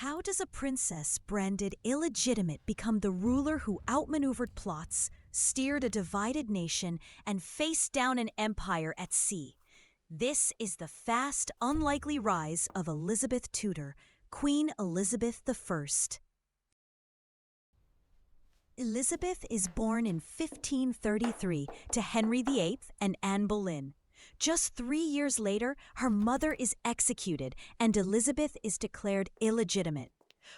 How does a princess branded illegitimate become the ruler who outmaneuvered plots, steered a divided nation, and faced down an empire at sea? This is the fast, unlikely rise of Elizabeth Tudor, Queen Elizabeth I. Elizabeth is born in 1533 to Henry VIII and Anne Boleyn. Just 3 years later, her mother is executed and Elizabeth is declared illegitimate.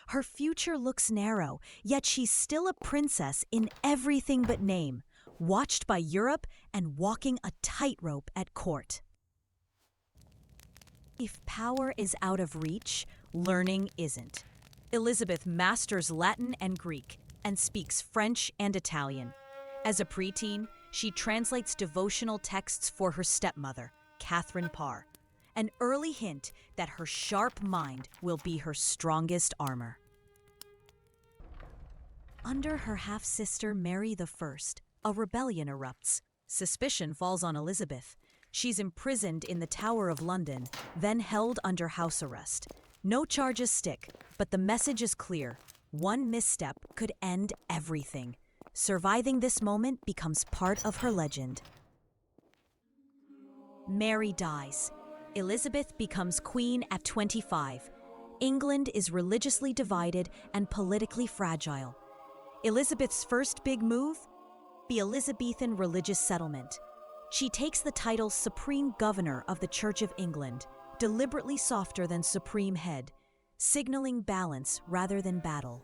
Her future looks narrow, yet she's still a princess in everything but name, watched by Europe and walking a tightrope at court. If power is out of reach, learning isn't. Elizabeth masters Latin and Greek and speaks French and Italian. As a preteen, she translates devotional texts for her stepmother, Catherine Parr, an early hint that her sharp mind will be her strongest armor. Under her half-sister Mary I, a rebellion erupts. Suspicion falls on Elizabeth. She's imprisoned in the Tower of London, then held under house arrest. No charges stick, but the message is clear. One misstep could end everything. Surviving this moment becomes part of her legend. Mary dies. Elizabeth becomes queen at 25. England is religiously divided and politically fragile. Elizabeth's first big move? The Elizabethan Religious Settlement. She takes the title Supreme Governor of the Church of England, deliberately softer than Supreme Head, signaling balance rather than battle.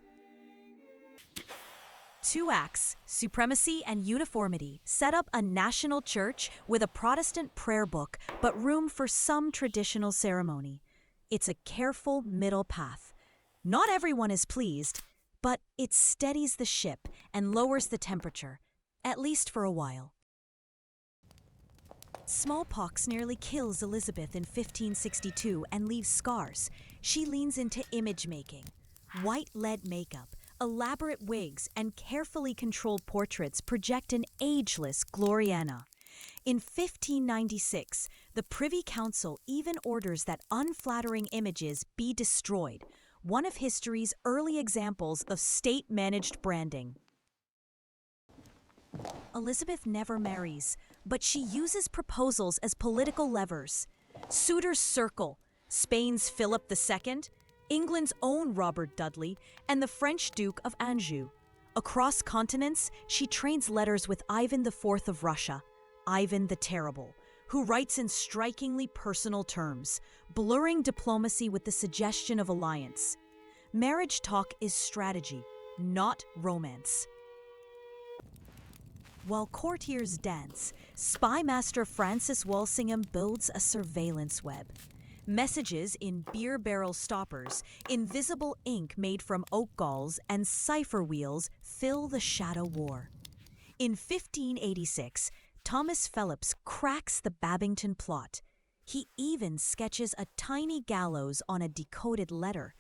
2 acts, supremacy and uniformity, set up a national church with a Protestant prayer book, but room for some traditional ceremony. It's a careful middle path. Not everyone is pleased, but it steadies the ship and lowers the temperature, at least for a while. Smallpox nearly kills Elizabeth in 1562 and leaves scars. She leans into image making. White lead makeup, elaborate wigs, and carefully controlled portraits project an ageless Gloriana. In 1596, the Privy Council even orders that unflattering images be destroyed, one of history's early examples of state-managed branding. Elizabeth never marries, but she uses proposals as political levers. Suitors circle: Spain's Philip II, England's own Robert Dudley, and the French Duke of Anjou. Across continents, she trades letters with Ivan IV of Russia, Ivan the Terrible, who writes in strikingly personal terms, blurring diplomacy with the suggestion of alliance. Marriage talk is strategy, not romance. While courtiers dance, spy master Francis Walsingham builds a surveillance web. Messages in beer barrel stoppers, invisible ink made from oak galls, and cipher wheels fill the shadow war. In 1586, Thomas Phelps cracks the Babington Plot. He even sketches a tiny gallows on a decoded letter.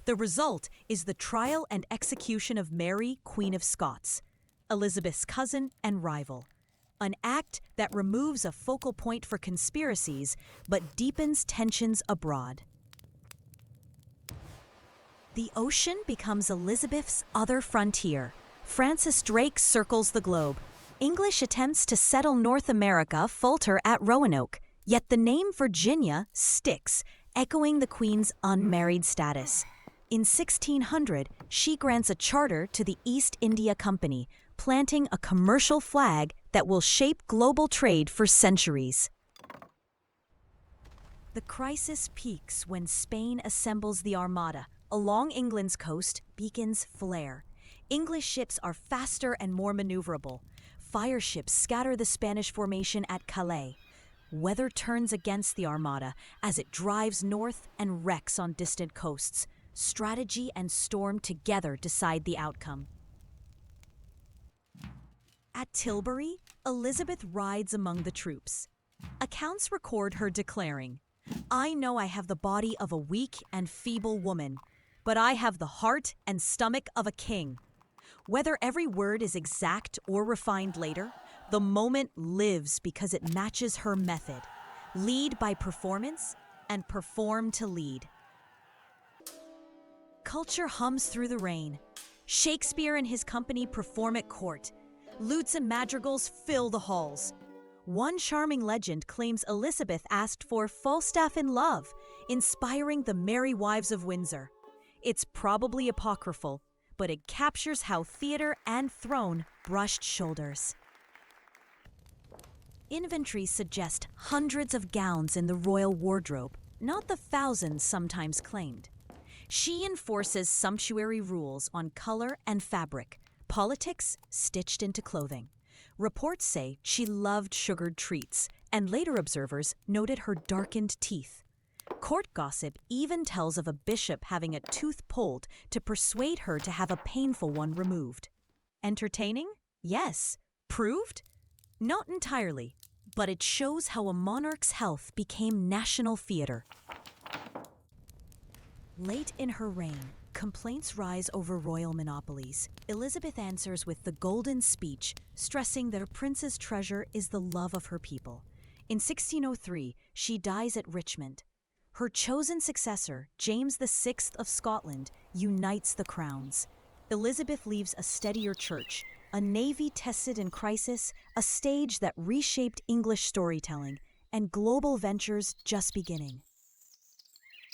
The result is the trial and execution of Mary, Queen of Scots, Elizabeth's cousin and rival. An act that removes a focal point for conspiracies, but deepens tensions abroad. The ocean becomes Elizabeth's other frontier. Francis Drake circles the globe. English attempts to settle North America falter at Roanoke, yet the name Virginia sticks, echoing the Queen's unmarried status. In 1600, she grants a charter to the East India Company, planting a commercial flag that will shape global trade for centuries. The crisis peaks when Spain assembles the Armada. Along England's coast, beacons flare. English ships are faster and more maneuverable. Fire ships scatter the Spanish formation at Calais. Weather turns against the Armada as it drives north and wrecks on distant coasts. Strategy and storm together decide the outcome. At Tilbury, Elizabeth rides among the troops. Accounts record her declaring, "I know I have the body of a weak and feeble woman, but I have the heart and stomach of a king." Whether every word is exact or refined later, the moment lives because it matches her method. Lead by performance and perform to lead. culture hums through the rain. Shakespeare and his company perform at court. Lutes and madrigals fill the halls. One charming legend claims Elizabeth asked for Falstaff in love, inspiring the Merry Wives of Windsor. It's probably apocryphal, but it captures how theater and throne brushed shoulders. Inventories suggest hundreds of gowns in the royal wardrobe, not the thousands sometimes claimed. She enforces sumptuary rules on color and fabric, politics stitched into clothing. Reports say she loved sugared treats, and later observers noted her darkened teeth. Court gossip even tells of a bishop having a tooth pulled to persuade her to have a painful one removed. Entertaining? Yes. Proved? Not entirely, but it shows how a monarch's health became national theater. Late in her reign, complaints rise over royal monopolies. Elizabeth answers with the Golden Speech, stressing that a prince's treasure is the love of her people. In 1603, she dies at Richmond. Her chosen successor, James VI of Scotland, unites the crowns. Elizabeth leaves a steadier church, a navy tested in crisis, a stage that reshaped English storytelling, and global ventures just beginning.